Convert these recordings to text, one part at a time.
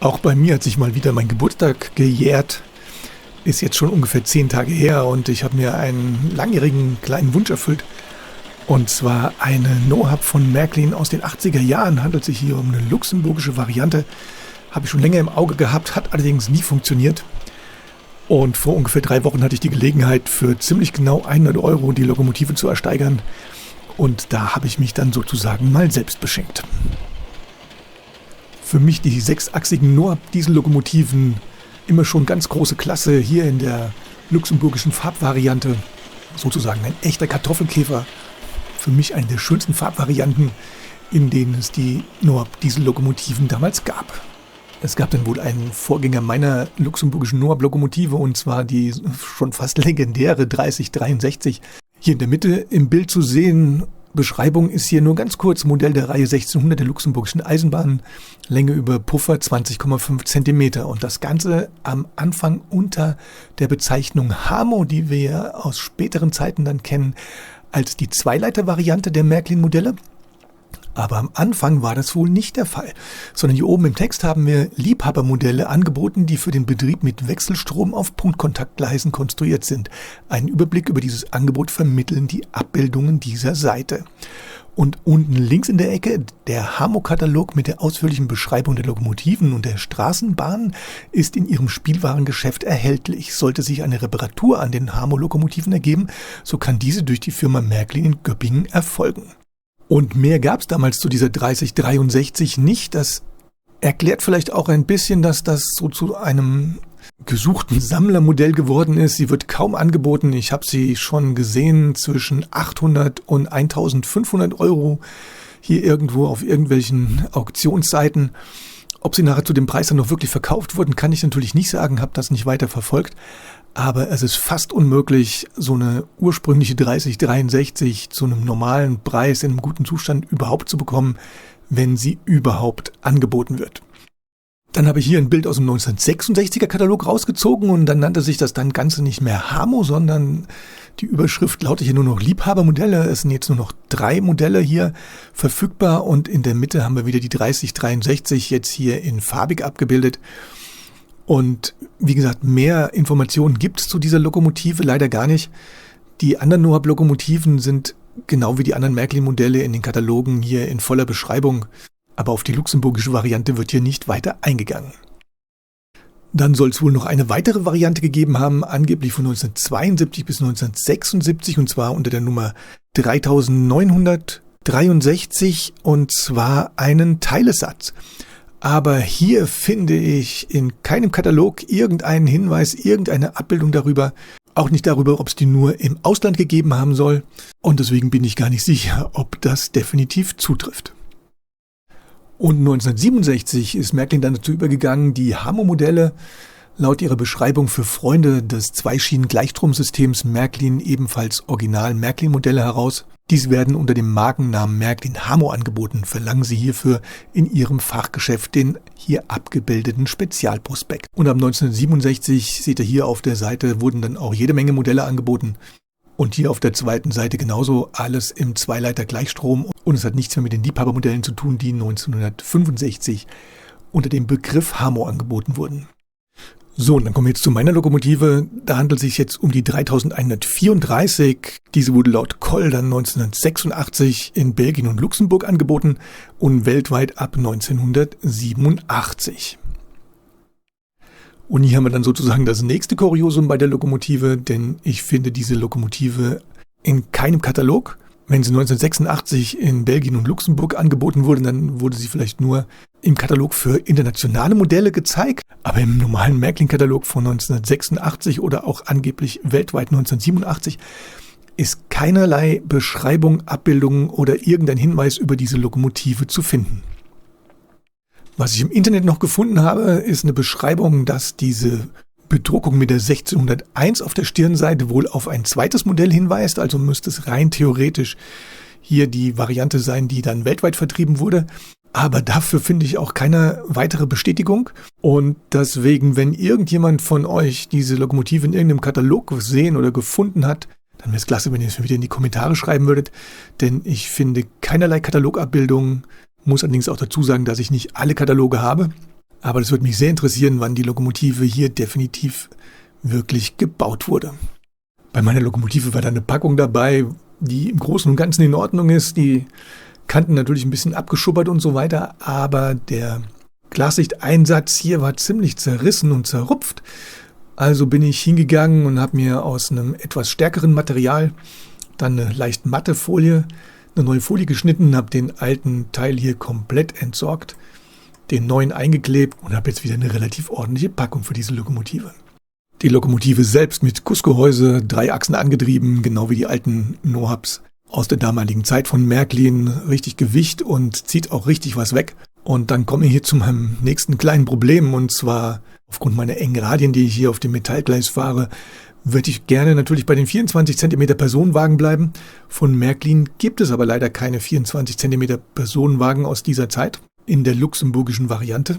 Auch bei mir hat sich mal wieder mein Geburtstag gejährt. Ist jetzt schon ungefähr 10 Tage her und ich habe mir einen langjährigen kleinen Wunsch erfüllt. Und zwar eine No-Hub von Märklin aus den 80er Jahren. Handelt sich hier um eine luxemburgische Variante. Habe ich schon länger im Auge gehabt, hat allerdings nie funktioniert. Und vor ungefähr 3 Wochen hatte ich die Gelegenheit, für ziemlich genau 100 € die Lokomotive zu ersteigern. Und da habe ich mich dann sozusagen mal selbst beschenkt. Für mich die 6-achsigen No-Hub-Diesellokomotiven immer schon ganz große Klasse, hier in der luxemburgischen Farbvariante. Sozusagen ein echter Kartoffelkäfer. Für mich eine der schönsten Farbvarianten, in denen es die No-Hub-Diesellokomotiven damals gab. Es gab dann wohl einen Vorgänger meiner luxemburgischen No-Hub-Lokomotive, und zwar die schon fast legendäre 3063. Hier in der Mitte im Bild zu sehen. Beschreibung ist hier nur ganz kurz: Modell der Reihe 1600 der luxemburgischen Eisenbahn, Länge über Puffer 20,5 cm und das Ganze am Anfang unter der Bezeichnung Hamo, die wir ja aus späteren Zeiten dann kennen als die Zweileiter-Variante der Märklin-Modelle. Aber am Anfang war das wohl nicht der Fall, sondern hier oben im Text haben wir Liebhabermodelle angeboten, die für den Betrieb mit Wechselstrom auf Punktkontaktgleisen konstruiert sind. Einen Überblick über dieses Angebot vermitteln die Abbildungen dieser Seite. Und unten links in der Ecke der Hamo-Katalog mit der ausführlichen Beschreibung der Lokomotiven und der Straßenbahnen ist in Ihrem Spielwarengeschäft erhältlich. Sollte sich eine Reparatur an den Hamo-Lokomotiven ergeben, so kann diese durch die Firma Märklin in Göppingen erfolgen. Und mehr gab es damals zu dieser 3063 nicht. Das erklärt vielleicht auch ein bisschen, dass das so zu einem gesuchten Sammlermodell geworden ist. Sie wird kaum angeboten. Ich habe sie schon gesehen zwischen 800 und 1500 € hier irgendwo auf irgendwelchen Auktionsseiten. Ob sie nachher zu dem Preis dann noch wirklich verkauft wurden, kann ich natürlich nicht sagen, habe das nicht weiter verfolgt. Aber es ist fast unmöglich, so eine ursprüngliche 3063 zu einem normalen Preis in einem guten Zustand überhaupt zu bekommen, wenn sie überhaupt angeboten wird. Dann habe ich hier ein Bild aus dem 1966er Katalog rausgezogen und dann nannte sich das dann Ganze nicht mehr Hamo, sondern die Überschrift lautet hier nur noch Liebhabermodelle. Es sind jetzt nur noch 3 Modelle hier verfügbar und in der Mitte haben wir wieder die 3063 jetzt hier in farbig abgebildet. Und wie gesagt, mehr Informationen gibt es zu dieser Lokomotive leider gar nicht. Die anderen No-Hub-Lokomotiven sind genau wie die anderen Märklin-Modelle in den Katalogen hier in voller Beschreibung. Aber auf die luxemburgische Variante wird hier nicht weiter eingegangen. Dann soll es wohl noch eine weitere Variante gegeben haben, angeblich von 1972 bis 1976, und zwar unter der Nummer 3963, und zwar einen Teilesatz. Aber hier finde ich in keinem Katalog irgendeinen Hinweis, irgendeine Abbildung darüber. Auch nicht darüber, ob es die nur im Ausland gegeben haben soll. Und deswegen bin ich gar nicht sicher, ob das definitiv zutrifft. Und 1967 ist Märklin dann dazu übergegangen, die Hamo-Modelle laut ihrer Beschreibung für Freunde des Zweischienen-Gleichstromsystems Märklin ebenfalls Original-Märklin-Modelle heraus. Dies werden unter dem Markennamen Märklin Hamo angeboten. Verlangen Sie hierfür in Ihrem Fachgeschäft den hier abgebildeten Spezialprospekt. Und ab 1967, seht ihr hier auf der Seite, wurden dann auch jede Menge Modelle angeboten. Und hier auf der zweiten Seite genauso alles im Zweileiter-Gleichstrom. Und es hat nichts mehr mit den Liebhabermodellen zu tun, die 1965 unter dem Begriff Hamo angeboten wurden. So, und dann kommen wir jetzt zu meiner Lokomotive. Da handelt es sich jetzt um die 3134. Diese wurde laut Koll dann 1986 in Belgien und Luxemburg angeboten und weltweit ab 1987. Und hier haben wir dann sozusagen das nächste Kuriosum bei der Lokomotive, denn ich finde diese Lokomotive in keinem Katalog. Wenn sie 1986 in Belgien und Luxemburg angeboten wurde, dann wurde sie vielleicht nur im Katalog für internationale Modelle gezeigt. Aber im normalen Märklin-Katalog von 1986 oder auch angeblich weltweit 1987 ist keinerlei Beschreibung, Abbildung oder irgendein Hinweis über diese Lokomotive zu finden. Was ich im Internet noch gefunden habe, ist eine Beschreibung, dass diese Bedruckung mit der 1601 auf der Stirnseite wohl auf ein zweites Modell hinweist, also müsste es rein theoretisch hier die Variante sein, die dann weltweit vertrieben wurde. Aber dafür finde ich auch keine weitere Bestätigung. Und deswegen, wenn irgendjemand von euch diese Lokomotive in irgendeinem Katalog gesehen oder gefunden hat, dann wäre es klasse, wenn ihr es mir wieder in die Kommentare schreiben würdet. Denn ich finde keinerlei Katalogabbildungen. Muss allerdings auch dazu sagen, dass ich nicht alle Kataloge habe. Aber das würde mich sehr interessieren, wann die Lokomotive hier definitiv wirklich gebaut wurde. Bei meiner Lokomotive war da eine Packung dabei, die im Großen und Ganzen in Ordnung ist. Die Kanten natürlich ein bisschen abgeschubbert und so weiter, aber der Glassichteinsatz hier war ziemlich zerrissen und zerrupft. Also bin ich hingegangen und habe mir aus einem etwas stärkeren Material dann eine leicht matte Folie, eine neue Folie geschnitten, habe den alten Teil hier komplett entsorgt, den neuen eingeklebt und habe jetzt wieder eine relativ ordentliche Packung für diese Lokomotive. Die Lokomotive selbst mit Gussgehäuse, 3 Achsen angetrieben, genau wie die alten Nohabs aus der damaligen Zeit von Märklin. Richtig Gewicht und zieht auch richtig was weg. Und dann komme ich hier zu meinem nächsten kleinen Problem, und zwar aufgrund meiner engen Radien, die ich hier auf dem Metallgleis fahre, würde ich gerne natürlich bei den 24 cm Personenwagen bleiben. Von Märklin gibt es aber leider keine 24 cm Personenwagen aus dieser Zeit in der luxemburgischen Variante.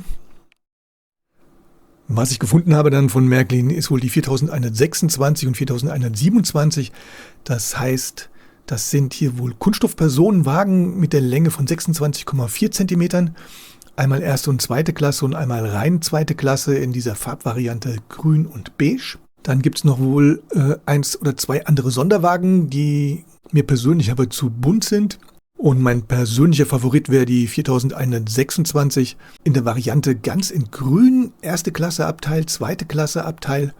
Was ich gefunden habe dann von Märklin ist wohl die 4126 und 4127. Das heißt, das sind hier wohl Kunststoffpersonenwagen mit der Länge von 26,4 cm. Einmal erste und zweite Klasse und einmal rein zweite Klasse in dieser Farbvariante grün und beige. Dann gibt es noch wohl 1 oder 2 andere Sonderwagen, die mir persönlich aber zu bunt sind. Und mein persönlicher Favorit wäre die 4126 in der Variante ganz in grün, erste Klasse Abteil, zweite Klasse Abteil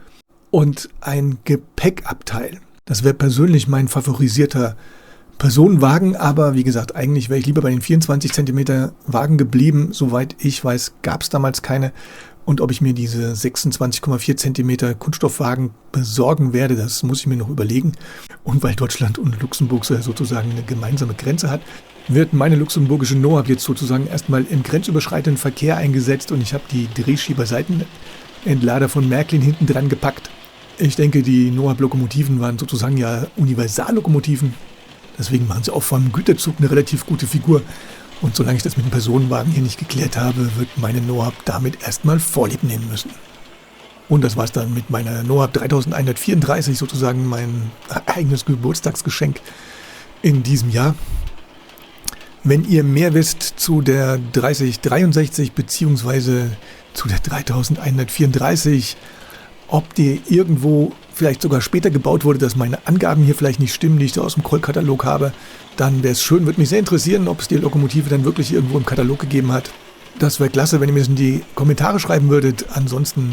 und ein Gepäckabteil. Das wäre persönlich mein favorisierter Personenwagen, aber wie gesagt, eigentlich wäre ich lieber bei den 24 cm Wagen geblieben. Soweit ich weiß, gab es damals keine. Und ob ich mir diese 26,4 cm Kunststoffwagen besorgen werde, das muss ich mir noch überlegen. Und weil Deutschland und Luxemburg sozusagen eine gemeinsame Grenze hat, wird meine luxemburgische Nohab jetzt sozusagen erstmal im grenzüberschreitenden Verkehr eingesetzt und ich habe die Drehschieberseitenentlader von Märklin hinten dran gepackt. Ich denke, die Nohab-Lokomotiven waren sozusagen ja Universallokomotiven. Deswegen machen sie auch vom Güterzug eine relativ gute Figur. Und solange ich das mit dem Personenwagen hier nicht geklärt habe, wird meine Nohab damit erstmal Vorlieb nehmen müssen. Und das war's dann mit meiner Nohab 3134, sozusagen mein eigenes Geburtstagsgeschenk in diesem Jahr. Wenn ihr mehr wisst zu der 3063 bzw. zu der 3134, ob die irgendwo vielleicht sogar später gebaut wurde, dass meine Angaben hier vielleicht nicht stimmen, die ich da aus dem Kroll-Katalog habe, dann wäre es schön, würde mich sehr interessieren, ob es die Lokomotive dann wirklich irgendwo im Katalog gegeben hat. Das wäre klasse, wenn ihr mir das in die Kommentare schreiben würdet. Ansonsten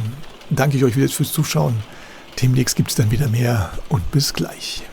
danke ich euch wieder fürs Zuschauen. Demnächst gibt es dann wieder mehr und bis gleich.